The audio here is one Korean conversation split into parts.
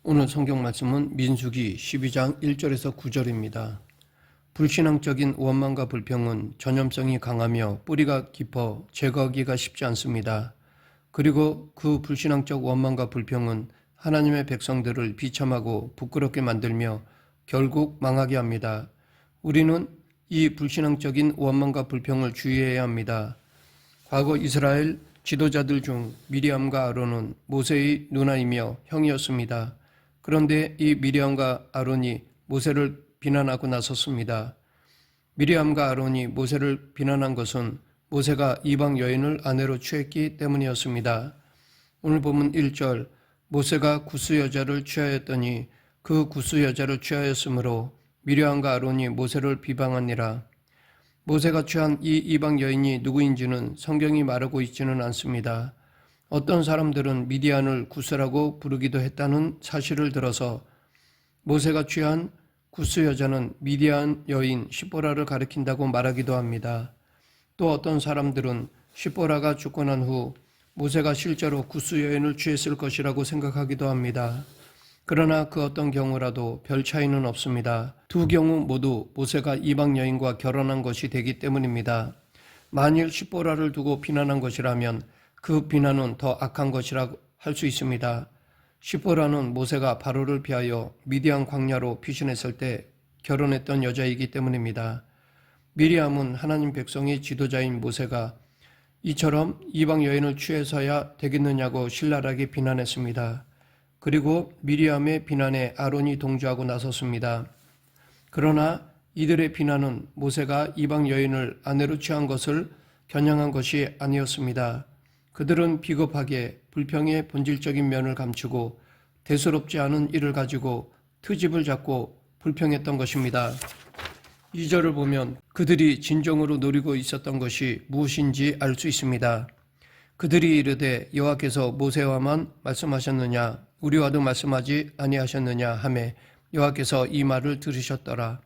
오늘 성경 말씀은 민수기 12장 1절에서 9절입니다. 불신앙적인 원망과 불평은 전염성이 강하며 뿌리가 깊어 제거하기가 쉽지 않습니다. 그리고 그 불신앙적 원망과 불평은 하나님의 백성들을 비참하고 부끄럽게 만들며 결국 망하게 합니다. 우리는 이 불신앙적인 원망과 불평을 주의해야 합니다. 과거 이스라엘 지도자들 중 미리암과 아론은 모세의 누나이며 형이었습니다. 그런데 이 미리암과 아론이 모세를 비난하고 나섰습니다. 미리암과 아론이 모세를 비난한 것은 모세가 이방 여인을 아내로 취했기 때문이었습니다. 오늘 본문 1절, 모세가 구스 여자를 취하였더니 그 구스 여자를 취하였으므로 미리암과 아론이 모세를 비방하니라. 모세가 취한 이 이방 여인이 누구인지는 성경이 말하고 있지는 않습니다. 어떤 사람들은 미디안을 구스라고 부르기도 했다는 사실을 들어서 모세가 취한 구스 여자는 미디안 여인 시보라를 가리킨다고 말하기도 합니다. 또 어떤 사람들은 시보라가 죽고 난 후 모세가 실제로 구스 여인을 취했을 것이라고 생각하기도 합니다. 그러나 그 어떤 경우라도 별 차이는 없습니다. 두 경우 모두 모세가 이방 여인과 결혼한 것이 되기 때문입니다. 만일 시보라를 두고 비난한 것이라면 그 비난은 더 악한 것이라고 할 수 있습니다. 시보라는 모세가 바로를 피하여 미디안 광야로 피신했을 때 결혼했던 여자이기 때문입니다. 미리암은 하나님 백성의 지도자인 모세가 이처럼 이방 여인을 취해서야 되겠느냐고 신랄하게 비난했습니다. 그리고 미리암의 비난에 아론이 동조하고 나섰습니다. 그러나 이들의 비난은 모세가 이방 여인을 아내로 취한 것을 겨냥한 것이 아니었습니다. 그들은 비겁하게 불평의 본질적인 면을 감추고 대수롭지 않은 일을 가지고 트집을 잡고 불평했던 것입니다. 2절을 보면 그들이 진정으로 노리고 있었던 것이 무엇인지 알 수 있습니다. 그들이 이르되 여호와께서 모세와만 말씀하셨느냐 우리와도 말씀하지 아니하셨느냐 하매 여호와께서 이 말을 들으셨더라.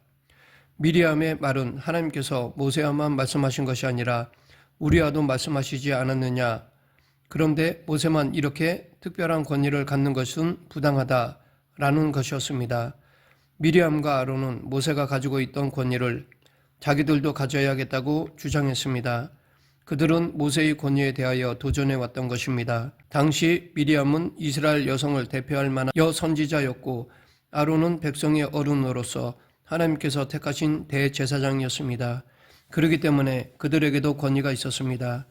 미리암의 말은 하나님께서 모세와만 말씀하신 것이 아니라 우리와도 말씀하시지 않았느냐. 그런데 모세만 이렇게 특별한 권위를 갖는 것은 부당하다라는 것이었습니다. 미리암과 아론은 모세가 가지고 있던 권위를 자기들도 가져야겠다고 주장했습니다. 그들은 모세의 권위에 대하여 도전해 왔던 것입니다. 당시 미리암은 이스라엘 여성을 대표할 만한 여선지자였고 아론은 백성의 어른으로서 하나님께서 택하신 대제사장이었습니다. 그렇기 때문에 그들에게도 권위가 있었습니다.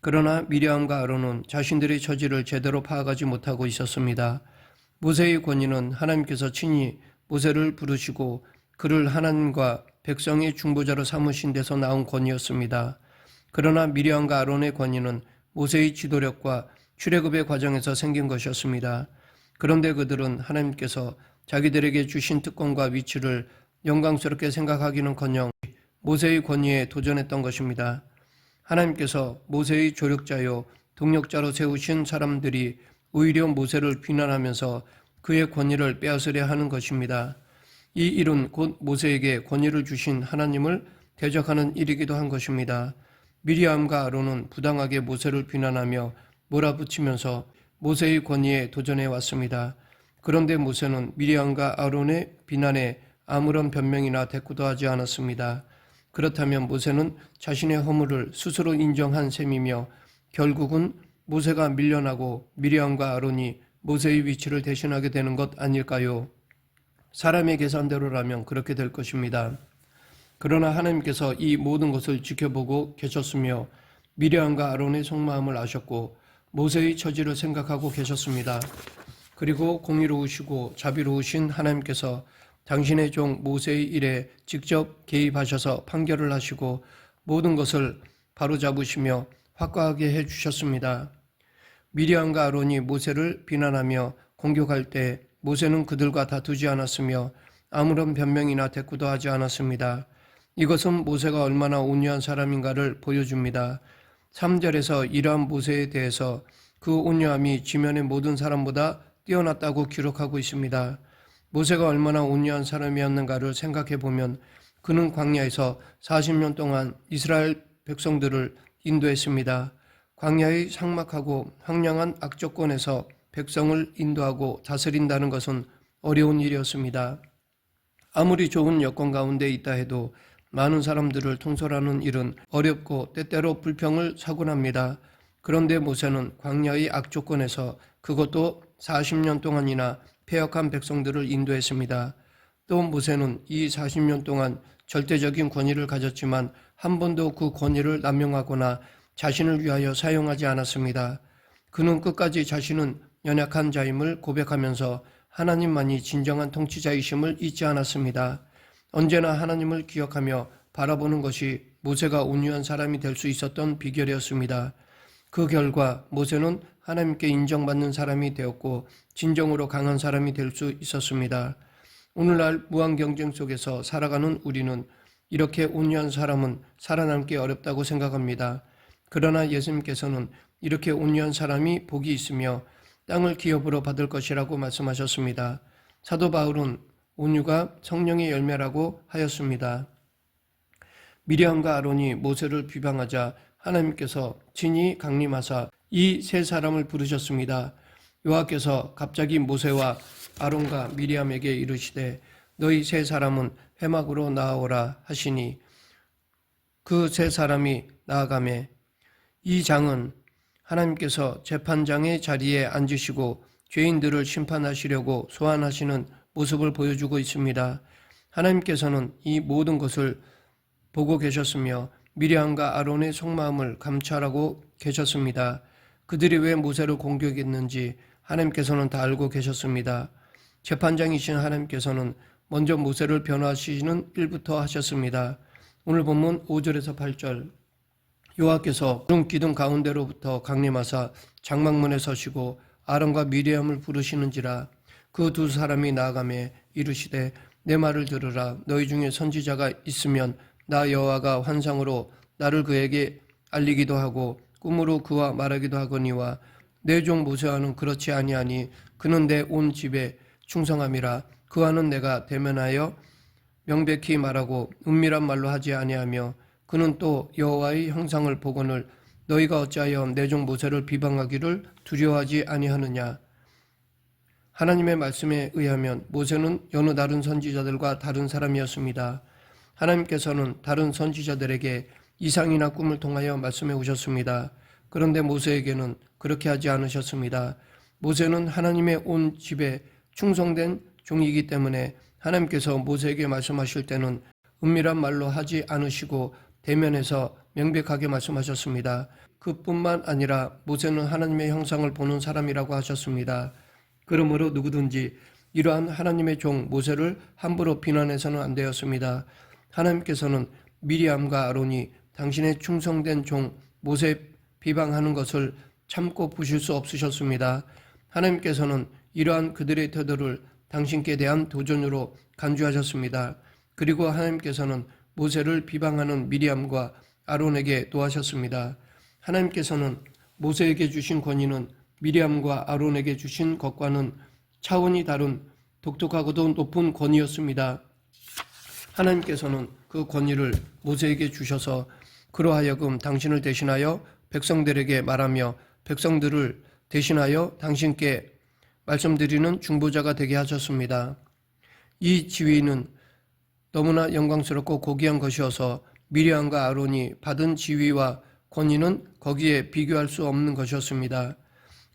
그러나 미리암과 아론은 자신들의 처지를 제대로 파악하지 못하고 있었습니다. 모세의 권위는 하나님께서 친히 모세를 부르시고 그를 하나님과 백성의 중보자로 삼으신 데서 나온 권위였습니다. 그러나 미리암과 아론의 권위는 모세의 지도력과 출애굽의 과정에서 생긴 것이었습니다. 그런데 그들은 하나님께서 자기들에게 주신 특권과 위치를 영광스럽게 생각하기는커녕 모세의 권위에 도전했던 것입니다. 하나님께서 모세의 조력자요 동력자로 세우신 사람들이 오히려 모세를 비난하면서 그의 권위를 빼앗으려 하는 것입니다. 이 일은 곧 모세에게 권위를 주신 하나님을 대적하는 일이기도 한 것입니다. 미리암과 아론은 부당하게 모세를 비난하며 몰아붙이면서 모세의 권위에 도전해 왔습니다. 그런데 모세는 미리암과 아론의 비난에 아무런 변명이나 대꾸도 하지 않았습니다. 그렇다면 모세는 자신의 허물을 스스로 인정한 셈이며 결국은 모세가 밀려나고 미리암과 아론이 모세의 위치를 대신하게 되는 것 아닐까요? 사람의 계산대로라면 그렇게 될 것입니다. 그러나 하나님께서 이 모든 것을 지켜보고 계셨으며 미리암과 아론의 속마음을 아셨고 모세의 처지를 생각하고 계셨습니다. 그리고 공의로우시고 자비로우신 하나님께서 당신의 종 모세의 일에 직접 개입하셔서 판결을 하시고 모든 것을 바로잡으시며 확고하게 해주셨습니다. 미리암과 아론이 모세를 비난하며 공격할 때 모세는 그들과 다투지 않았으며 아무런 변명이나 대꾸도 하지 않았습니다. 이것은 모세가 얼마나 온유한 사람인가를 보여줍니다. 3절에서 이러한 모세에 대해서 그 온유함이 지면의 모든 사람보다 뛰어났다고 기록하고 있습니다. 모세가 얼마나 온유한 사람이었는가를 생각해 보면 그는 광야에서 40년 동안 이스라엘 백성들을 인도했습니다. 광야의 삭막하고 황량한 악조건에서 백성을 인도하고 다스린다는 것은 어려운 일이었습니다. 아무리 좋은 여건 가운데 있다 해도 많은 사람들을 통솔하는 일은 어렵고 때때로 불평을 사곤 합니다. 그런데 모세는 광야의 악조건에서 그것도 40년 동안이나 패역한 백성들을 인도했습니다. 또 모세는 이 40년 동안 절대적인 권위를 가졌지만 한 번도 그 권위를 남용하거나 자신을 위하여 사용하지 않았습니다. 그는 끝까지 자신은 연약한 자임을 고백하면서 하나님만이 진정한 통치자이심을 잊지 않았습니다. 언제나 하나님을 기억하며 바라보는 것이 모세가 온유한 사람이 될 수 있었던 비결이었습니다. 그 결과 모세는 하나님께 인정받는 사람이 되었고 진정으로 강한 사람이 될 수 있었습니다. 오늘날 무한 경쟁 속에서 살아가는 우리는 이렇게 온유한 사람은 살아남기 어렵다고 생각합니다. 그러나 예수님께서는 이렇게 온유한 사람이 복이 있으며 땅을 기업으로 받을 것이라고 말씀하셨습니다. 사도 바울은 온유가 성령의 열매라고 하였습니다. 미리암과 아론이 모세를 비방하자 하나님께서 친히 강림하사 이 세 사람을 부르셨습니다. 여호와께서 갑자기 모세와 아론과 미리암에게 이르시되 너희 세 사람은 회막으로 나아오라 하시니 그 세 사람이 나아가매 이 장은 하나님께서 재판장의 자리에 앉으시고 죄인들을 심판하시려고 소환하시는 모습을 보여주고 있습니다. 하나님께서는 이 모든 것을 보고 계셨으며 미리암과 아론의 속마음을 감찰하고 계셨습니다. 그들이 왜 모세를 공격했는지 하나님께서는 다 알고 계셨습니다. 재판장이신 하나님께서는 먼저 모세를 변호하시는 일부터 하셨습니다. 오늘 본문 5절에서 8절 여호와께서 구름 기둥 가운데로부터 강림하사 장막문에 서시고 아론과 미리암을 부르시는지라 그 두 사람이 나아가매 이르시되 내 말을 들으라 너희 중에 선지자가 있으면 나 여호와가 환상으로 나를 그에게 알리기도 하고 꿈으로 그와 말하기도 하거니와 내 종 모세와는 그렇지 아니하니 그는 내 온 집에 충성함이라 그와는 내가 대면하여 명백히 말하고 은밀한 말로 하지 아니하며 그는 또 여호와의 형상을 보거늘 너희가 어찌하여 내 종 모세를 비방하기를 두려워하지 아니하느냐. 하나님의 말씀에 의하면 모세는 여느 다른 선지자들과 다른 사람이었습니다. 하나님께서는 다른 선지자들에게 이상이나 꿈을 통하여 말씀해 오셨습니다. 그런데 모세에게는 그렇게 하지 않으셨습니다. 모세는 하나님의 온 집에 충성된 종이기 때문에 하나님께서 모세에게 말씀하실 때는 은밀한 말로 하지 않으시고 대면해서 명백하게 말씀하셨습니다. 그뿐만 아니라 모세는 하나님의 형상을 보는 사람이라고 하셨습니다. 그러므로 누구든지 이러한 하나님의 종 모세를 함부로 비난해서는 안 되었습니다. 하나님께서는 미리암과 아론이 당신의 충성된 종 모세 비방하는 것을 참고 보실 수 없으셨습니다. 하나님께서는 이러한 그들의 태도를 당신께 대한 도전으로 간주하셨습니다. 그리고 하나님께서는 모세를 비방하는 미리암과 아론에게 도하셨습니다. 하나님께서는 모세에게 주신 권위는 미리암과 아론에게 주신 것과는 차원이 다른 독특하고도 높은 권위였습니다. 하나님께서는 그 권위를 모세에게 주셔서 그로 하여금 당신을 대신하여 백성들에게 말하며 백성들을 대신하여 당신께 말씀드리는 중보자가 되게 하셨습니다. 이 지위는 너무나 영광스럽고 고귀한 것이어서 미리암과 아론이 받은 지위와 권위는 거기에 비교할 수 없는 것이었습니다.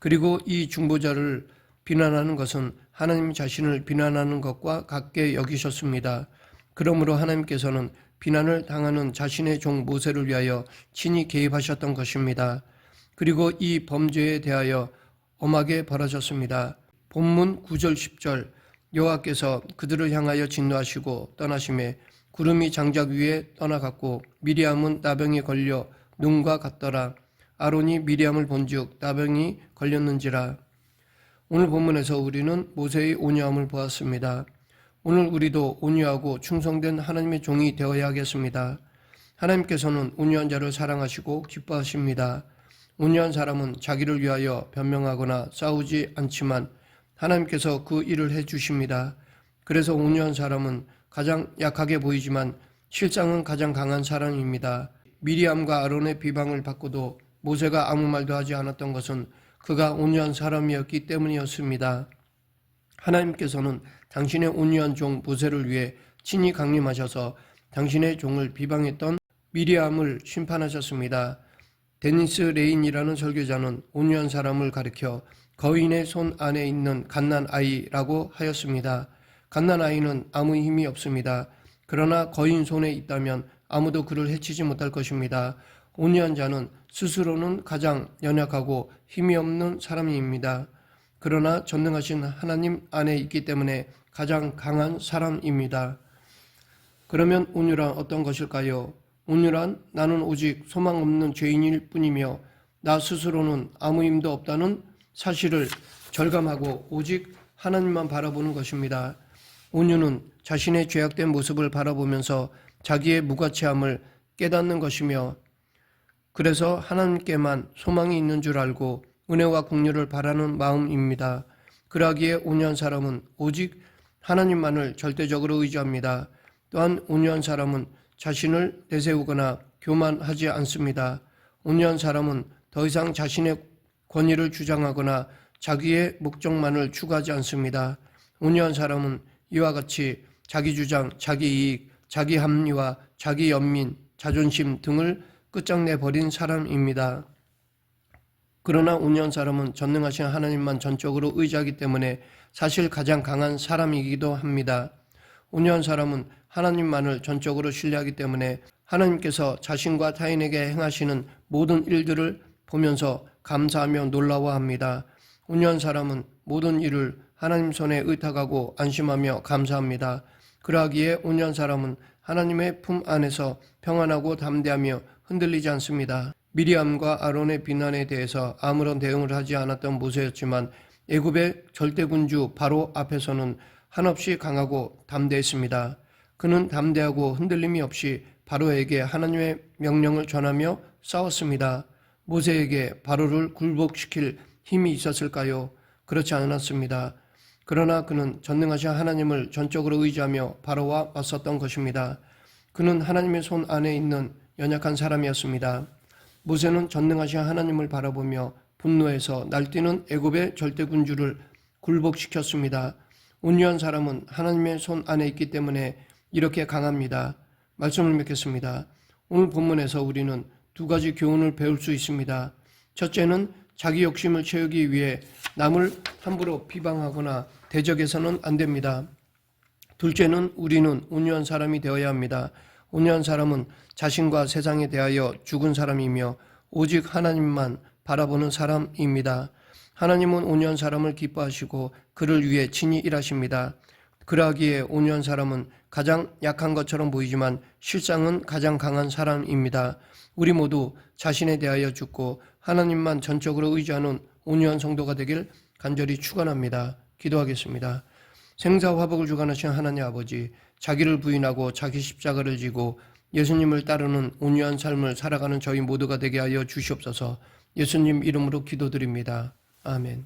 그리고 이 중보자를 비난하는 것은 하나님 자신을 비난하는 것과 같게 여기셨습니다. 그러므로 하나님께서는 비난을 당하는 자신의 종 모세를 위하여 친히 개입하셨던 것입니다. 그리고 이 범죄에 대하여 엄하게 벌어졌습니다. 본문 9절 10절 여호와께서 그들을 향하여 진노하시고 떠나심에 구름이 장작 위에 떠나갔고 미리암은 나병에 걸려 눈과 같더라. 아론이 미리암을 본즉 나병이 걸렸는지라. 오늘 본문에서 우리는 모세의 온유함을 보았습니다. 오늘 우리도 온유하고 충성된 하나님의 종이 되어야 하겠습니다. 하나님께서는 온유한 자를 사랑하시고 기뻐하십니다. 온유한 사람은 자기를 위하여 변명하거나 싸우지 않지만 하나님께서 그 일을 해주십니다. 그래서 온유한 사람은 가장 약하게 보이지만 실상은 가장 강한 사람입니다. 미리암과 아론의 비방을 받고도 모세가 아무 말도 하지 않았던 것은 그가 온유한 사람이었기 때문이었습니다. 하나님께서는 당신의 온유한 종 모세를 위해 친히 강림하셔서 당신의 종을 비방했던 미리암을 심판하셨습니다. 데니스 레인이라는 설교자는 온유한 사람을 가리켜 거인의 손 안에 있는 갓난아이라고 하였습니다. 갓난아이는 아무 힘이 없습니다. 그러나 거인 손에 있다면 아무도 그를 해치지 못할 것입니다. 온유한 자는 스스로는 가장 연약하고 힘이 없는 사람입니다. 그러나 전능하신 하나님 안에 있기 때문에 가장 강한 사람입니다. 그러면 온유란 어떤 것일까요? 온유란 나는 오직 소망 없는 죄인일 뿐이며 나 스스로는 아무 힘도 없다는 사실을 절감하고 오직 하나님만 바라보는 것입니다. 온유는 자신의 죄악된 모습을 바라보면서 자기의 무가치함을 깨닫는 것이며 그래서 하나님께만 소망이 있는 줄 알고 은혜와 긍휼을 바라는 마음입니다. 그러기에 온유한 사람은 오직 하나님만을 절대적으로 의지합니다. 또한 온유한 사람은 자신을 내세우거나 교만하지 않습니다. 온유한 사람은 더 이상 자신의 권위를 주장하거나 자기의 목적만을 추구하지 않습니다. 온유한 사람은 이와 같이 자기 주장, 자기 이익, 자기 합리화, 자기 연민, 자존심 등을 끝장내버린 사람입니다. 그러나 온유한 사람은 전능하신 하나님만 전적으로 의지하기 때문에 사실 가장 강한 사람이기도 합니다. 온유한 사람은 하나님만을 전적으로 신뢰하기 때문에 하나님께서 자신과 타인에게 행하시는 모든 일들을 보면서 감사하며 놀라워합니다. 온유한 사람은 모든 일을 하나님 손에 의탁하고 안심하며 감사합니다. 그러하기에 온유한 사람은 하나님의 품 안에서 평안하고 담대하며 흔들리지 않습니다. 미리암과 아론의 비난에 대해서 아무런 대응을 하지 않았던 모세였지만 애굽의 절대군주 바로 앞에서는 한없이 강하고 담대했습니다. 그는 담대하고 흔들림이 없이 바로에게 하나님의 명령을 전하며 싸웠습니다. 모세에게 바로를 굴복시킬 힘이 있었을까요? 그렇지 않았습니다. 그러나 그는 전능하신 하나님을 전적으로 의지하며 바로와 맞섰던 것입니다. 그는 하나님의 손 안에 있는 연약한 사람이었습니다. 모세는 전능하신 하나님을 바라보며 분노해서 날뛰는 애굽의 절대군주를 굴복시켰습니다. 온유한 사람은 하나님의 손 안에 있기 때문에 이렇게 강합니다. 말씀을 맺겠습니다. 오늘 본문에서 우리는 두 가지 교훈을 배울 수 있습니다. 첫째는 자기 욕심을 채우기 위해 남을 함부로 비방하거나 대적해서는 안 됩니다. 둘째는 우리는 온유한 사람이 되어야 합니다. 온유한 사람은 자신과 세상에 대하여 죽은 사람이며 오직 하나님만 바라보는 사람입니다. 하나님은 온유한 사람을 기뻐하시고 그를 위해 친히 일하십니다. 그러하기에 온유한 사람은 가장 약한 것처럼 보이지만 실상은 가장 강한 사람입니다. 우리 모두 자신에 대하여 죽고 하나님만 전적으로 의지하는 온유한 성도가 되길 간절히 축원합니다. 기도하겠습니다. 생사화복을 주관하신 하나님 아버지, 자기를 부인하고 자기 십자가를 지고 예수님을 따르는 온유한 삶을 살아가는 저희 모두가 되게 하여 주시옵소서. 예수님 이름으로 기도드립니다. 아멘.